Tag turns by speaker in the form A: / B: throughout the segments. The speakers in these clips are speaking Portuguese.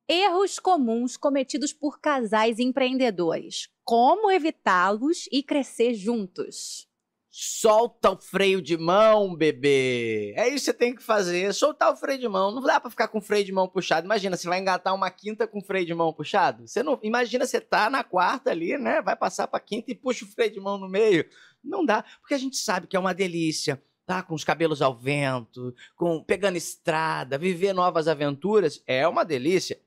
A: Erros comuns cometidos por casais empreendedores. Como evitá-los e crescer juntos?
B: Solta o freio de mão, bebê. É isso que você tem que fazer, soltar o freio de mão. Não dá pra ficar com o freio de mão puxado. Imagina, você vai engatar uma quinta com o freio de mão puxado. Você não, imagina, você tá na quarta ali, né? Vai passar pra quinta e puxa o freio de mão no meio. Não dá, porque a gente sabe que é uma delícia. Tá com os cabelos ao vento, pegando estrada, viver novas aventuras, é uma delícia,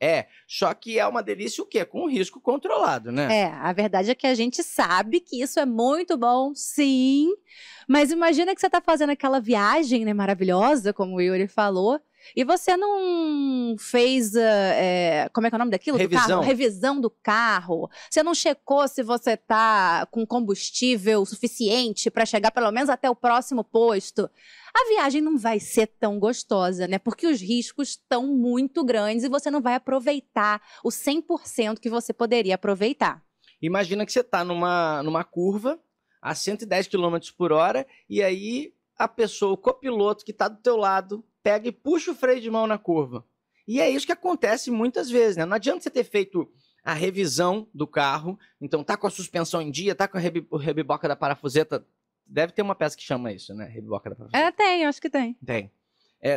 B: Só que é uma delícia o quê? Com um risco controlado, né?
A: A verdade é que a gente sabe que isso é muito bom, sim. Mas imagina que você tá fazendo aquela viagem, né, maravilhosa, como o Yuri falou, e você não fez, como é que é o nome daquilo?
B: Revisão.
A: Do carro? Revisão do carro. Você não checou se você tá com combustível suficiente para chegar pelo menos até o próximo posto. A viagem não vai ser tão gostosa, né? Porque os riscos estão muito grandes e você não vai aproveitar o 100% que você poderia aproveitar.
B: Imagina que você tá numa curva a 110 km por hora e aí a pessoa, o copiloto que tá do teu lado, pega e puxa o freio de mão na curva. E é isso que acontece muitas vezes, né? Não adianta você ter feito a revisão do carro, então tá com a suspensão em dia, tá com a rebiboca da parafuseta. Deve ter uma peça que chama isso, né? Rebiboca da parafuseta.
A: Tem, acho que tem.
B: Tem.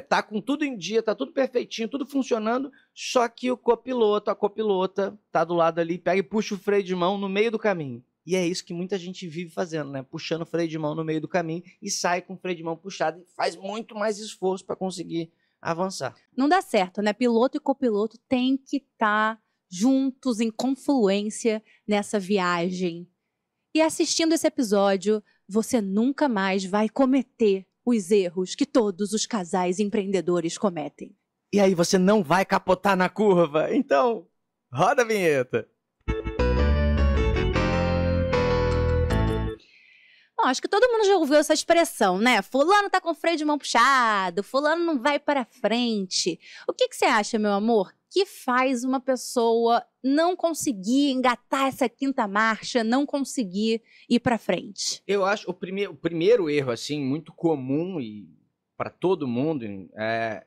B: Tá com tudo em dia, tá tudo perfeitinho, tudo funcionando, só que o copiloto, a copilota, tá do lado ali, pega e puxa o freio de mão no meio do caminho. E é isso que muita gente vive fazendo, né? Puxando o freio de mão no meio do caminho e sai com o freio de mão puxado e faz muito mais esforço para conseguir avançar.
A: Não dá certo, né? Piloto e copiloto têm que estar juntos em confluência nessa viagem. E assistindo esse episódio, você nunca mais vai cometer os erros que todos os casais empreendedores cometem.
B: E aí você não vai capotar na curva. Então, roda a vinheta.
A: Bom, acho que todo mundo já ouviu essa expressão, né? Fulano tá com o freio de mão puxado, fulano não vai para frente. O que você acha, meu amor, que faz uma pessoa não conseguir engatar essa quinta marcha, não conseguir ir para frente?
B: Eu acho o primeiro erro, assim, muito comum e para todo mundo é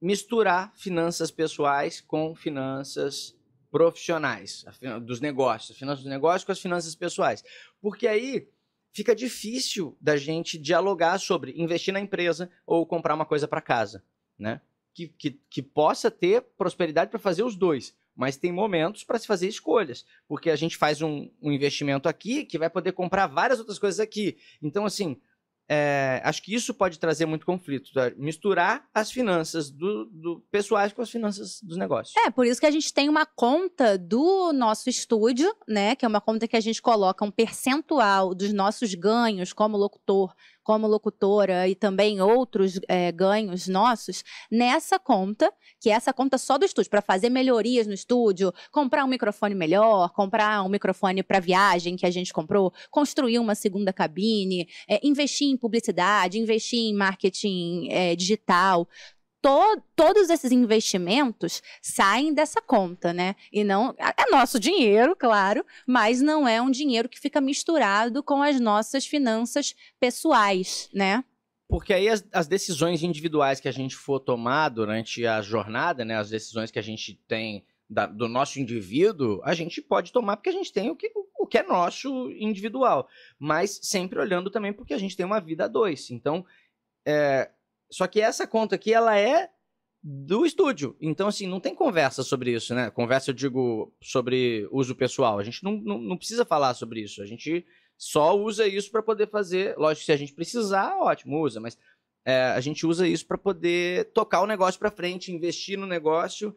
B: misturar finanças pessoais com finanças profissionais, dos negócios, as finanças dos negócios com as finanças pessoais. Porque aí fica difícil da gente dialogar sobre investir na empresa ou comprar uma coisa para casa, né? Que possa ter prosperidade para fazer os dois, mas tem momentos para se fazer escolhas, porque a gente faz um investimento aqui que vai poder comprar várias outras coisas aqui. Então, assim, acho que isso pode trazer muito conflito, tá? Misturar as finanças do pessoais com as finanças dos negócios.
A: Por isso que a gente tem uma conta do nosso estúdio, né? Que é uma conta que a gente coloca um percentual dos nossos ganhos como locutor, como locutora e também outros ganhos nossos nessa conta, que é essa conta só do estúdio, para fazer melhorias no estúdio, comprar um microfone melhor, comprar um microfone para viagem que a gente comprou, construir uma segunda cabine, investir em publicidade, investir em marketing digital. Todos esses investimentos saem dessa conta, né? E não é nosso dinheiro, claro, mas não é um dinheiro que fica misturado com as nossas finanças pessoais, né?
B: Porque aí as decisões individuais que a gente for tomar durante a jornada, né? As decisões que a gente tem do nosso indivíduo, a gente pode tomar porque a gente tem o que é nosso individual, mas sempre olhando também porque a gente tem uma vida a dois. Então, só que essa conta aqui, ela é do estúdio. Então, assim, não tem conversa sobre isso, né? Conversa, eu digo, sobre uso pessoal. A gente não precisa falar sobre isso. A gente só usa isso para poder fazer. Lógico, se a gente precisar, ótimo, usa. Mas a gente usa isso para poder tocar o negócio para frente, investir no negócio.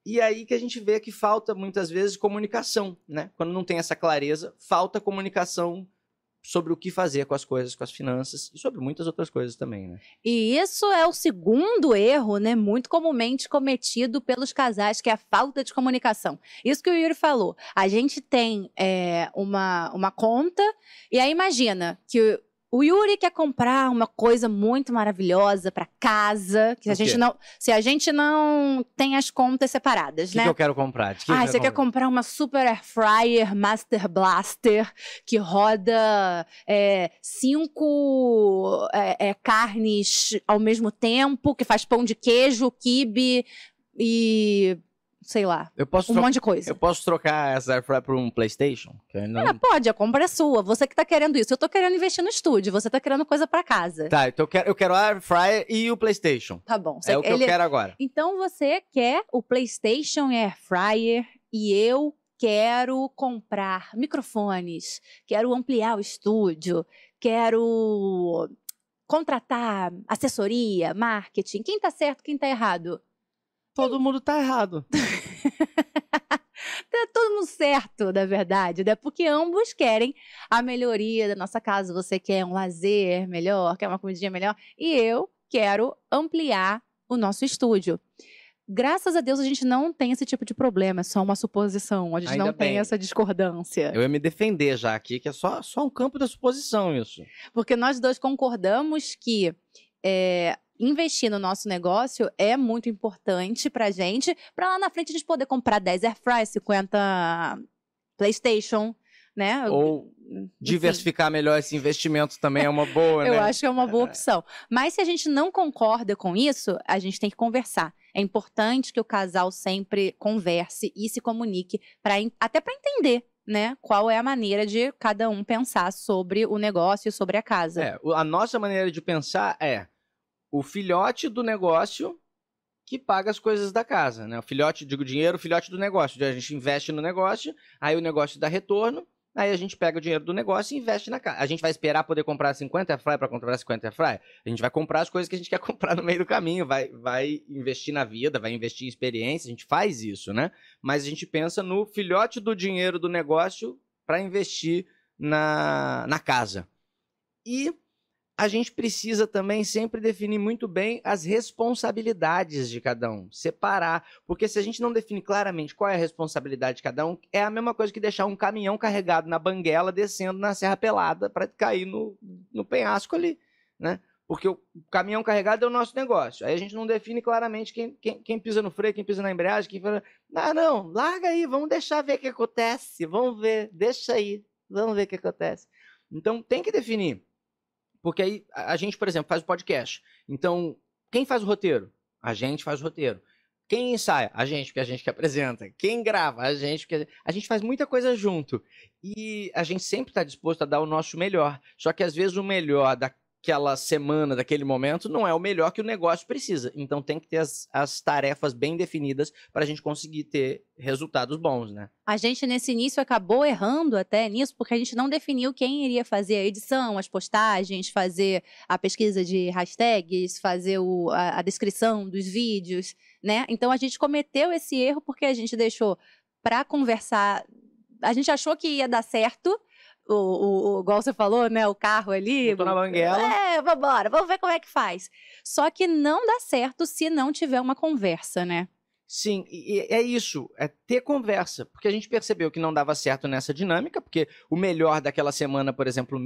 B: E aí que a gente vê que falta, muitas vezes, comunicação, né? Quando não tem essa clareza, falta comunicação sobre o que fazer com as coisas, com as finanças e sobre muitas outras coisas também, né?
A: E isso é o segundo erro, né, muito comumente cometido pelos casais, que é a falta de comunicação. Isso que o Yuri falou. A gente tem uma conta, e aí imagina que o Yuri quer comprar uma coisa muito maravilhosa para casa, que se a gente não tem as contas separadas, né?
B: O que eu quero comprar?
A: Você quer comprar uma Super Air Fryer Master Blaster que roda 5 carnes ao mesmo tempo, que faz pão de queijo, quibe, e, sei lá, um monte de coisa.
B: Eu posso trocar essa Airfryer por um PlayStation?
A: Pode, a compra é sua. Você que tá querendo isso. Eu tô querendo investir no estúdio, você tá querendo coisa pra casa.
B: Tá, então eu quero a Airfryer e o PlayStation.
A: Tá bom.
B: É o que eu quero agora.
A: Então você quer o PlayStation e Airfryer e eu quero comprar microfones, quero ampliar o estúdio, quero contratar assessoria, marketing. Quem tá certo, quem tá errado?
B: Todo mundo tá errado.
A: Tá todo mundo certo, na verdade, né? Porque ambos querem a melhoria da nossa casa. Você quer um lazer melhor, quer uma comidinha melhor. E eu quero ampliar o nosso estúdio. Graças a Deus a gente não tem esse tipo de problema, é só uma suposição. A gente
B: Ainda
A: não tem
B: bem.
A: essa discordância.
B: Eu ia me defender já aqui, que é só um campo da suposição isso.
A: Porque nós dois concordamos que investir no nosso negócio é muito importante pra gente, pra lá na frente a gente poder comprar 10 Airfryer, 50 PlayStation, né?
B: Ou diversificar melhor esse investimento também é uma boa, né?
A: Eu acho que é uma boa opção. Mas se a gente não concorda com isso, a gente tem que conversar. É importante que o casal sempre converse e se comunique, até para entender, né, qual é a maneira de cada um pensar sobre o negócio e sobre a casa.
B: A nossa maneira de pensar é o filhote do negócio que paga as coisas da casa, né? O filhote, digo dinheiro, o filhote do negócio. A gente investe no negócio, aí o negócio dá retorno, aí a gente pega o dinheiro do negócio e investe na casa. A gente vai esperar poder comprar 50 Airfryer para comprar 50 Airfryer? A gente vai comprar as coisas que a gente quer comprar no meio do caminho, vai investir na vida, vai investir em experiência, a gente faz isso, né? Mas a gente pensa no filhote do dinheiro do negócio para investir na casa. E a gente precisa também sempre definir muito bem as responsabilidades de cada um, separar, porque se a gente não definir claramente qual é a responsabilidade de cada um, é a mesma coisa que deixar um caminhão carregado na banguela descendo na Serra Pelada para cair no penhasco ali, né? Porque o caminhão carregado é o nosso negócio, aí a gente não define claramente quem pisa no freio, quem pisa na embreagem, quem fala, não, larga aí, vamos deixar ver o que acontece, vamos ver, deixa aí, vamos ver o que acontece. Então tem que definir. Porque aí a gente, por exemplo, faz o podcast. Então, quem faz o roteiro? A gente faz o roteiro. Quem ensaia? A gente, porque a gente que apresenta. Quem grava? A gente, porque a gente faz muita coisa junto. E a gente sempre está disposto a dar o nosso melhor. Só que às vezes o melhor daquela semana, daquele momento, não é o melhor que o negócio precisa. Então tem que ter as tarefas bem definidas para a gente conseguir ter resultados bons, né?
A: A gente, nesse início, acabou errando até nisso, porque a gente não definiu quem iria fazer a edição, as postagens, fazer a pesquisa de hashtags, fazer a descrição dos vídeos, né? Então, a gente cometeu esse erro porque a gente deixou para conversar. A gente achou que ia dar certo, igual você falou, né? O carro ali.
B: Botou na banguela.
A: Vambora, vamos ver como é que faz. Só que não dá certo se não tiver uma conversa, né?
B: Sim, e é isso, é ter conversa, porque a gente percebeu que não dava certo nessa dinâmica, porque o melhor daquela semana, por exemplo,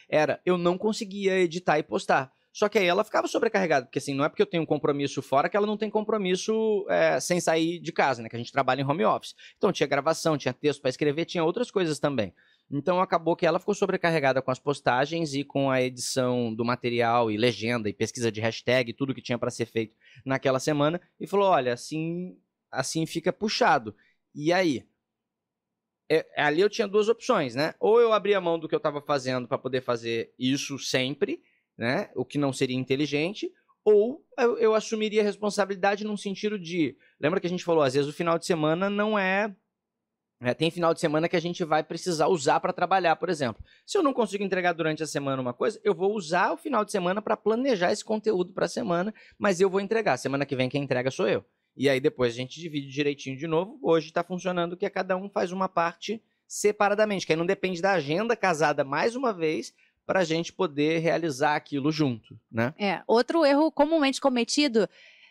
B: era eu não conseguia editar e postar. Só que aí ela ficava sobrecarregada, porque assim, não é porque eu tenho um compromisso fora que ela não tem compromisso sem sair de casa, né? Que a gente trabalha em home office. Então tinha gravação, tinha texto para escrever, tinha outras coisas também. Então acabou que ela ficou sobrecarregada com as postagens e com a edição do material e legenda e pesquisa de hashtag, tudo que tinha para ser feito naquela semana, e falou, olha, assim fica puxado. E aí? Ali eu tinha duas opções, né? Ou eu abria mão do que eu estava fazendo para poder fazer isso sempre, né? O que não seria inteligente, ou eu assumiria a responsabilidade num sentido de... Lembra que a gente falou, às vezes o final de semana não tem final de semana que a gente vai precisar usar para trabalhar, por exemplo. Se eu não consigo entregar durante a semana uma coisa, eu vou usar o final de semana para planejar esse conteúdo para a semana, mas eu vou entregar. Semana que vem quem entrega sou eu. E aí depois a gente divide direitinho de novo. Hoje está funcionando que cada um faz uma parte separadamente, que aí não depende da agenda casada mais uma vez para a gente poder realizar aquilo junto, né?
A: Outro erro comumente cometido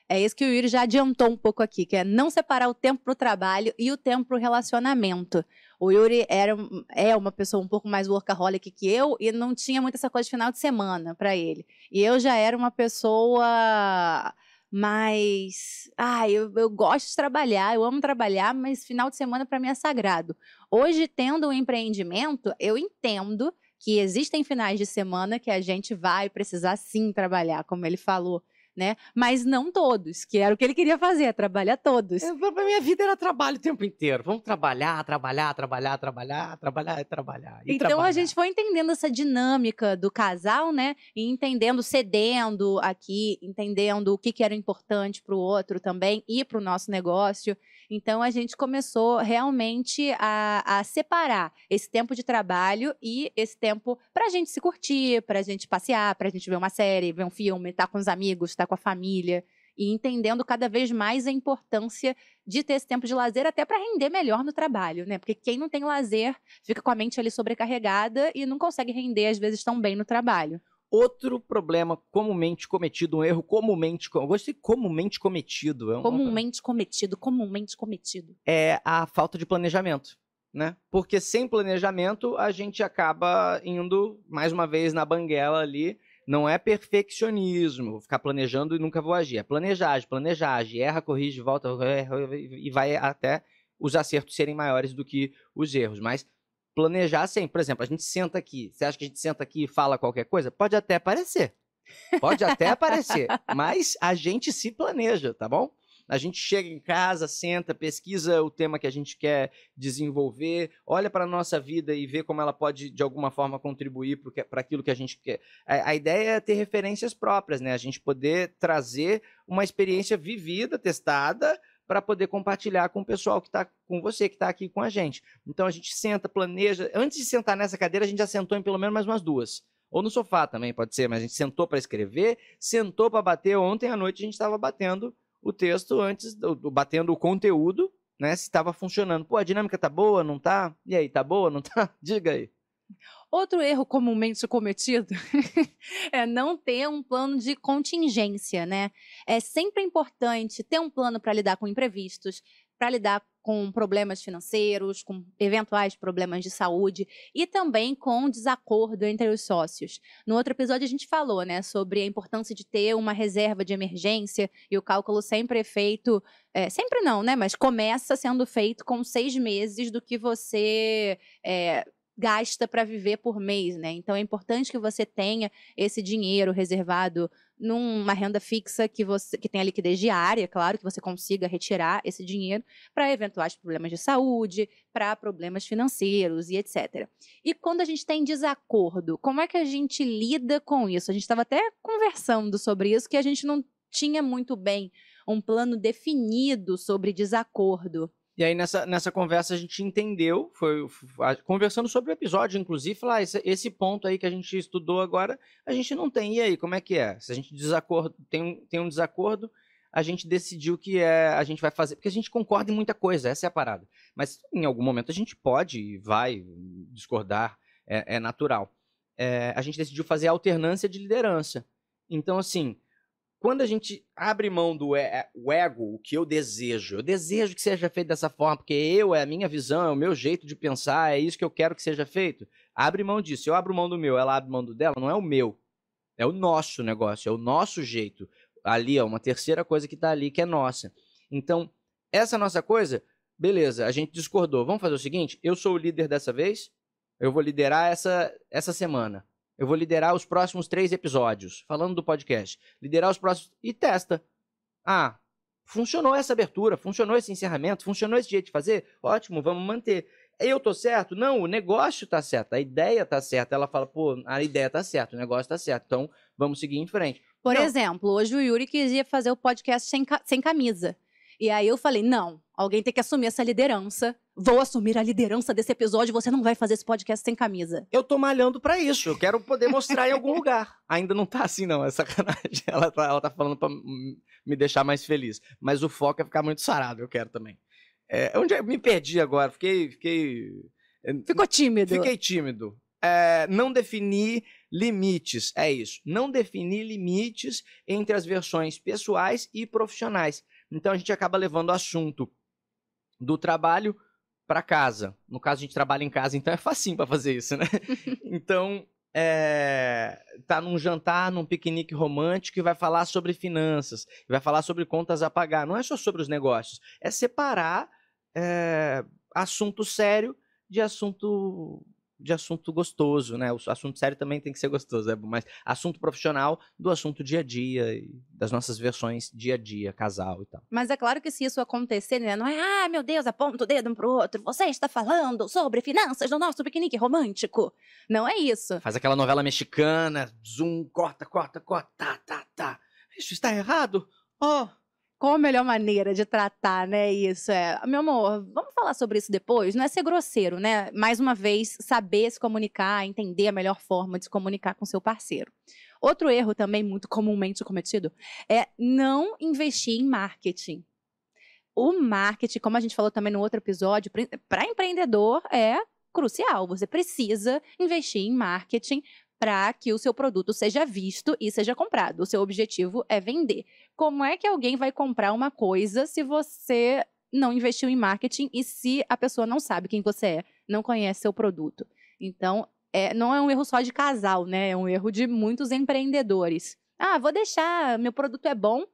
A: é esse que o Yuri já adiantou um pouco aqui, que é não separar o tempo para o trabalho e o tempo para o relacionamento. O Yuri é uma pessoa um pouco mais workaholic que eu e não tinha muito essa coisa de final de semana para ele. E eu já era uma pessoa mais... eu gosto de trabalhar, eu amo trabalhar, mas final de semana para mim é sagrado. Hoje, tendo um empreendimento, eu entendo que existem finais de semana que a gente vai precisar sim trabalhar, como ele falou, né? Mas não todos, que era o que ele queria fazer, trabalhar todos.
B: Pra minha vida era trabalho o tempo inteiro. Vamos trabalhar, trabalhar, trabalhar, trabalhar, trabalhar e trabalhar. E
A: Então
B: trabalhar.
A: a gente foi entendendo essa dinâmica do casal, né? E entendendo, cedendo aqui, entendendo o que era importante para o outro também e para o nosso negócio. Então a gente começou realmente a separar esse tempo de trabalho e esse tempo para a gente se curtir, para a gente passear, para a gente ver uma série, ver um filme, estar com os amigos, estar com a família. E entendendo cada vez mais a importância de ter esse tempo de lazer até para render melhor no trabalho, né? Porque quem não tem lazer fica com a mente ali sobrecarregada e não consegue render, às vezes, tão bem no trabalho.
B: Outro problema comumente cometido, um erro comumente cometido.
A: Comumente cometido.
B: É a falta de planejamento, né? Porque sem planejamento a gente acaba indo, mais uma vez, na banguela ali. Não é perfeccionismo, vou ficar planejando e nunca vou agir. É planejagem, erra, corrige, volta, erra, e vai até os acertos serem maiores do que os erros. Mas planejar sempre. Por exemplo, a gente senta aqui. Você acha que a gente senta aqui e fala qualquer coisa? Pode até aparecer. Mas a gente se planeja, tá bom? A gente chega em casa, senta, pesquisa o tema que a gente quer desenvolver, olha para a nossa vida e vê como ela pode, de alguma forma, contribuir para aquilo que a gente quer. A ideia é ter referências próprias, né? A gente poder trazer uma experiência vivida, testada, para poder compartilhar com o pessoal que está com você, que está aqui com a gente. Então a gente senta, planeja. Antes de sentar nessa cadeira, a gente já sentou em pelo menos mais umas duas. Ou no sofá também, pode ser, mas a gente sentou para escrever, sentou para bater. Ontem à noite a gente estava batendo o texto antes, batendo o conteúdo, né? Se estava funcionando. Pô, a dinâmica tá boa, não tá? E aí, tá boa, não tá? Diga aí.
A: Outro erro comumente cometido é não ter um plano de contingência, né? É sempre importante ter um plano para lidar com imprevistos, para lidar com problemas financeiros, com eventuais problemas de saúde e também com desacordo entre os sócios. No outro episódio a gente falou, né, sobre a importância de ter uma reserva de emergência e o cálculo sempre é feito, sempre não, né, mas começa sendo feito com 6 meses do que você gasta para viver por mês, né? Então é importante que você tenha esse dinheiro reservado numa renda fixa que tenha liquidez diária, claro, que você consiga retirar esse dinheiro para eventuais problemas de saúde, para problemas financeiros e etc. E quando a gente tem desacordo, como é que a gente lida com isso? A gente estava até conversando sobre isso, que a gente não tinha muito bem um plano definido sobre desacordo.
B: E aí, nessa conversa, a gente entendeu, conversando sobre o episódio, inclusive, falar, esse ponto aí que a gente estudou agora, a gente não tem. E aí, como é que é? Se a gente tem um desacordo, a gente decidiu que a gente vai fazer, porque a gente concorda em muita coisa, essa é a parada. Mas em algum momento a gente pode e vai discordar, é natural. A gente decidiu fazer a alternância de liderança. Então, assim, quando a gente abre mão do ego, o que eu desejo que seja feito dessa forma, porque é a minha visão, é o meu jeito de pensar, é isso que eu quero que seja feito. Abre mão disso. Eu abro mão do meu, ela abre mão do dela, não é o meu. É o nosso negócio, é o nosso jeito. Ali, uma terceira coisa que está ali, que é nossa. Então, essa nossa coisa, beleza, a gente discordou. Vamos fazer o seguinte, eu sou o líder dessa vez, eu vou liderar essa semana. Eu vou liderar os próximos 3 episódios, falando do podcast. Liderar os próximos e testa. Funcionou essa abertura, funcionou esse encerramento, funcionou esse jeito de fazer? Ótimo, vamos manter. Eu tô certo? Não, o negócio tá certo, a ideia tá certa. Ela fala, pô, a ideia tá certa, o negócio tá certo, então vamos seguir em frente.
A: Por exemplo, hoje o Yuri queria fazer o podcast sem camisa. E aí eu falei, não, alguém tem que assumir essa liderança. Vou assumir a liderança desse episódio, você não vai fazer esse podcast sem camisa.
B: Eu tô malhando pra isso, eu quero poder mostrar em algum lugar. Ainda não tá assim não, é sacanagem. Ela tá falando pra me deixar mais feliz. Mas o foco é ficar muito sarado, eu quero também. Onde eu me perdi agora,
A: Ficou tímido.
B: Fiquei tímido. Não definir limites, é isso. Não definir limites entre as versões pessoais e profissionais. Então a gente acaba levando o assunto do trabalho para casa. No caso, a gente trabalha em casa, então é facinho para fazer isso, né? Então, tá num jantar, num piquenique romântico e vai falar sobre finanças, vai falar sobre contas a pagar. Não é só sobre os negócios, é separar assunto sério de assunto de assunto gostoso, né? O assunto sério também tem que ser gostoso, né? Mas assunto profissional do assunto dia a dia, e das nossas versões dia a dia, casal e tal.
A: Mas é claro que se isso acontecer, né, não é, meu Deus, aponta o dedo um pro outro, você está falando sobre finanças no nosso piquenique romântico. Não é isso.
B: Faz aquela novela mexicana, zoom, corta, tá. Isso está errado? Oh.
A: Qual a melhor maneira de tratar, né, isso? Meu amor, vamos falar sobre isso depois? Não é ser grosseiro, né? Mais uma vez, saber se comunicar, entender a melhor forma de se comunicar com seu parceiro. Outro erro também muito comumente cometido é não investir em marketing. O marketing, como a gente falou também no outro episódio, para empreendedor é crucial. Você precisa investir em marketing para que o seu produto seja visto e seja comprado. O seu objetivo é vender. Como é que alguém vai comprar uma coisa se você não investiu em marketing e se a pessoa não sabe quem você é, não conhece seu produto? Então, não é um erro só de casal, né? É um erro de muitos empreendedores. Vou deixar, meu produto é bom.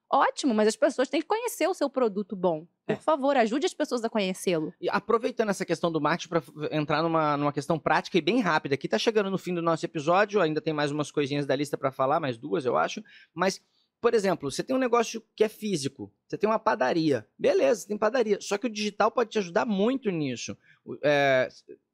A: Ótimo, mas as pessoas têm que conhecer o seu produto bom. Por favor, ajude as pessoas a conhecê-lo.
B: E aproveitando essa questão do marketing para entrar numa questão prática e bem rápida, que tá chegando no fim do nosso episódio, ainda tem mais umas coisinhas da lista para falar, mais 2, eu acho, mas, por exemplo, você tem um negócio que é físico, você tem uma padaria, beleza, você tem padaria, só que o digital pode te ajudar muito nisso.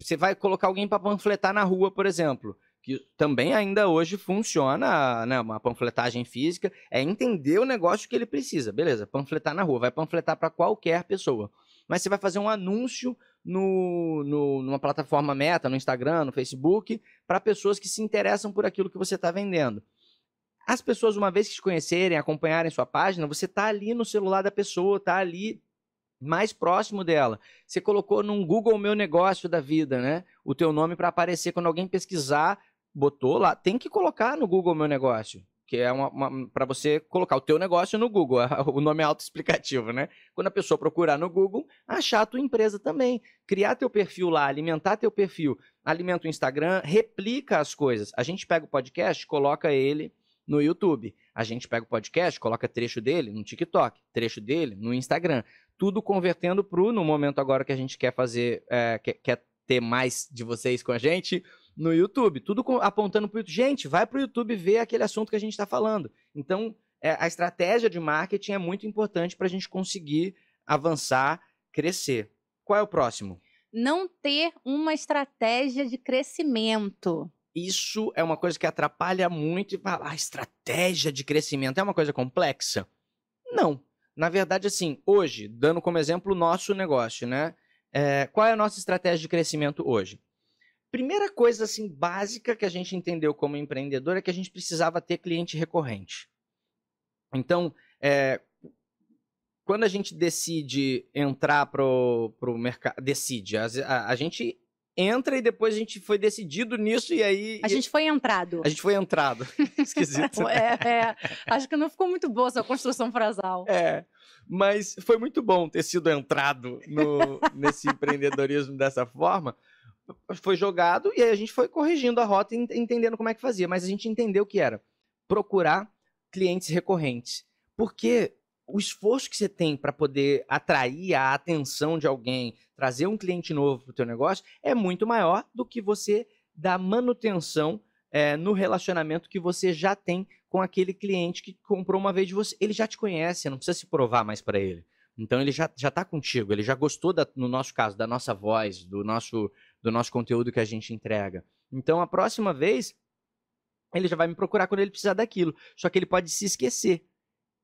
B: Você vai colocar alguém para panfletar na rua, por exemplo, que também ainda hoje funciona, né, uma panfletagem física, é entender o negócio que ele precisa. Beleza, panfletar na rua, vai panfletar para qualquer pessoa. Mas você vai fazer um anúncio numa plataforma Meta, no Instagram, no Facebook, para pessoas que se interessam por aquilo que você está vendendo. As pessoas, uma vez que te conhecerem, acompanharem sua página, você está ali no celular da pessoa, está ali mais próximo dela. Você colocou num Google Meu Negócio da vida, né? O teu nome para aparecer quando alguém pesquisar, botou lá, tem que colocar no Google Meu Negócio, que é para você colocar o teu negócio no Google, o nome é autoexplicativo, né? Quando a pessoa procurar no Google, achar a tua empresa também, criar teu perfil lá, alimentar teu perfil, alimenta o Instagram, replica as coisas. A gente pega o podcast, coloca ele no YouTube, a gente pega o podcast, coloca trecho dele no TikTok, trecho dele no Instagram, tudo convertendo no momento agora que a gente quer fazer, quer ter mais de vocês com a gente, no YouTube, tudo apontando para o YouTube. Gente, vai para o YouTube ver aquele assunto que a gente está falando. Então, a estratégia de marketing é muito importante para a gente conseguir avançar, crescer. Qual é o próximo?
A: Não ter uma estratégia de crescimento.
B: Isso é uma coisa que atrapalha muito. A estratégia de crescimento é uma coisa complexa? Não. Na verdade, assim, hoje, dando como exemplo o nosso negócio, né? Qual é a nossa estratégia de crescimento hoje? Primeira coisa assim básica que a gente entendeu como empreendedor é que a gente precisava ter cliente recorrente. Então, quando a gente decide entrar pro mercado, a gente entra e depois a gente foi decidido nisso e aí...
A: A gente foi entrado.
B: A gente foi entrado. Esquisito.
A: Acho que não ficou muito boa essa construção frasal.
B: Mas foi muito bom ter sido entrado nesse empreendedorismo dessa forma. Foi jogado e aí a gente foi corrigindo a rota e entendendo como é que fazia. Mas a gente entendeu que era procurar clientes recorrentes. Porque o esforço que você tem para poder atrair a atenção de alguém, trazer um cliente novo para o teu negócio, é muito maior do que você dar manutenção no relacionamento que você já tem com aquele cliente que comprou uma vez de você. Ele já te conhece, não precisa se provar mais para ele. Então ele já está contigo, ele já gostou, no nosso caso, da nossa voz, do nosso conteúdo que a gente entrega. Então a próxima vez, ele já vai me procurar quando ele precisar daquilo. Só que ele pode se esquecer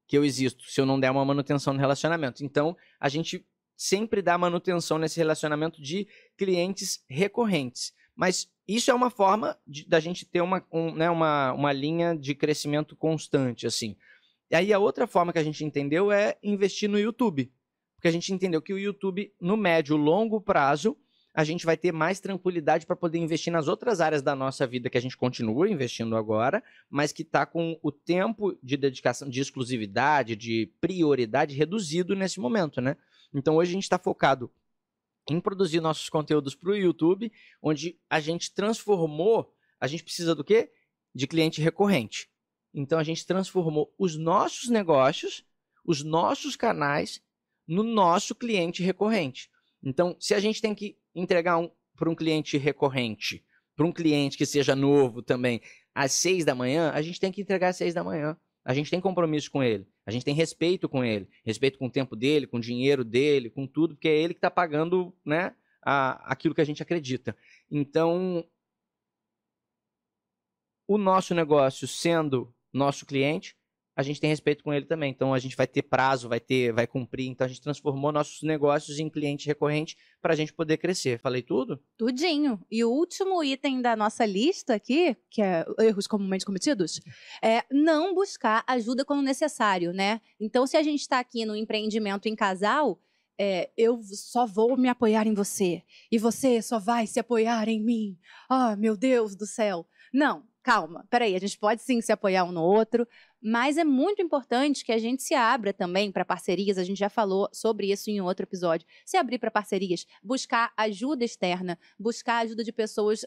B: que eu existo, se eu não der uma manutenção no relacionamento. Então a gente sempre dá manutenção nesse relacionamento de clientes recorrentes. Mas isso é uma forma da gente ter uma linha de crescimento constante, assim. E aí a outra forma que a gente entendeu é investir no YouTube. Porque a gente entendeu que o YouTube, no médio e longo prazo, a gente vai ter mais tranquilidade para poder investir nas outras áreas da nossa vida que a gente continua investindo agora, mas que está com o tempo de dedicação, de exclusividade, de prioridade reduzido nesse momento, né? Então hoje a gente está focado em produzir nossos conteúdos para o YouTube, onde a gente transformou, a gente precisa do quê? De cliente recorrente. Então a gente transformou os nossos negócios, os nossos canais, no nosso cliente recorrente. Então, se a gente tem que entregar para um cliente recorrente, para um cliente que seja novo também, às 6 da manhã, a gente tem que entregar às 6 da manhã. A gente tem compromisso com ele, a gente tem respeito com ele, respeito com o tempo dele, com o dinheiro dele, com tudo, porque é ele que está pagando, né, aquilo que a gente acredita. Então, o nosso negócio sendo nosso cliente, a gente tem respeito com ele também. Então, a gente vai ter prazo, vai cumprir. Então, a gente transformou nossos negócios em cliente recorrente para a gente poder crescer. Falei tudo?
A: Tudinho. E o último item da nossa lista aqui, que é erros comumente cometidos, é não buscar ajuda quando necessário, né? Então, se a gente está aqui no empreendimento em casal, eu só vou me apoiar em você. E você só vai se apoiar em mim. Ah, meu Deus do céu. Não, calma. Peraí, a gente pode sim se apoiar um no outro, mas é muito importante que a gente se abra também para parcerias. A gente já falou sobre isso em outro episódio. Se abrir para parcerias, buscar ajuda externa, buscar ajuda de pessoas.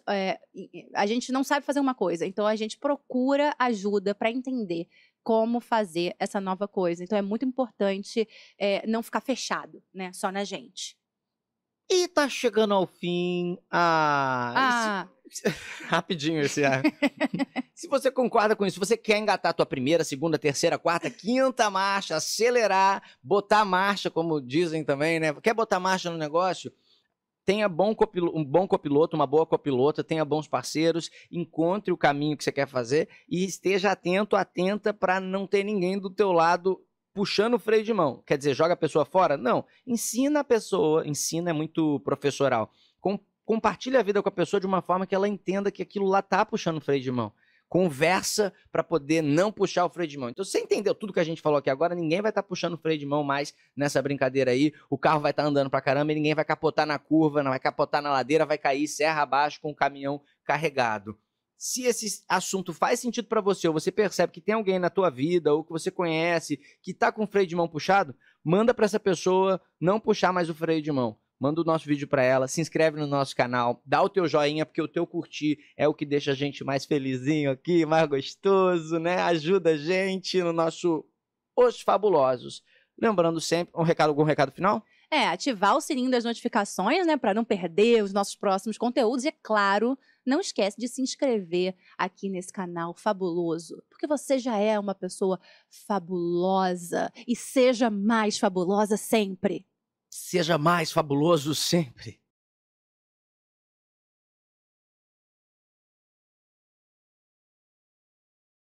A: A gente não sabe fazer uma coisa, então a gente procura ajuda para entender como fazer essa nova coisa. Então é muito importante não ficar fechado, né, só na gente.
B: E tá chegando ao fim. Rapidinho esse ar. Se você concorda com isso, se você quer engatar a tua primeira, segunda, terceira, quarta, quinta marcha, acelerar, botar marcha, como dizem também, né? Quer botar marcha no negócio? Tenha um bom copiloto, uma boa copilota, tenha bons parceiros, encontre o caminho que você quer fazer e esteja atento, atenta para não ter ninguém do teu lado puxando o freio de mão. Quer dizer, joga a pessoa fora? Não. Ensina a pessoa, ensina é muito professoral. Compartilha a vida com a pessoa de uma forma que ela entenda que aquilo lá tá puxando o freio de mão. Conversa para poder não puxar o freio de mão. Então, você entendeu tudo que a gente falou aqui agora, ninguém vai estar puxando o freio de mão mais nessa brincadeira aí. O carro vai estar andando pra caramba e ninguém vai capotar na curva, não vai capotar na ladeira, vai cair serra abaixo com o caminhão carregado. Se esse assunto faz sentido para você, ou você percebe que tem alguém na tua vida, ou que você conhece, que tá com o freio de mão puxado, manda para essa pessoa não puxar mais o freio de mão. Manda o nosso vídeo para ela, se inscreve no nosso canal, dá o teu joinha, porque o teu curtir é o que deixa a gente mais felizinho aqui, mais gostoso, né? Ajuda a gente no nosso Os Fabulosos. Lembrando sempre, algum recado final?
A: Ativar o sininho das notificações, né, para não perder os nossos próximos conteúdos. E, é claro, não esquece de se inscrever aqui nesse canal fabuloso, porque você já é uma pessoa fabulosa e seja mais fabulosa sempre.
B: Seja mais fabuloso sempre.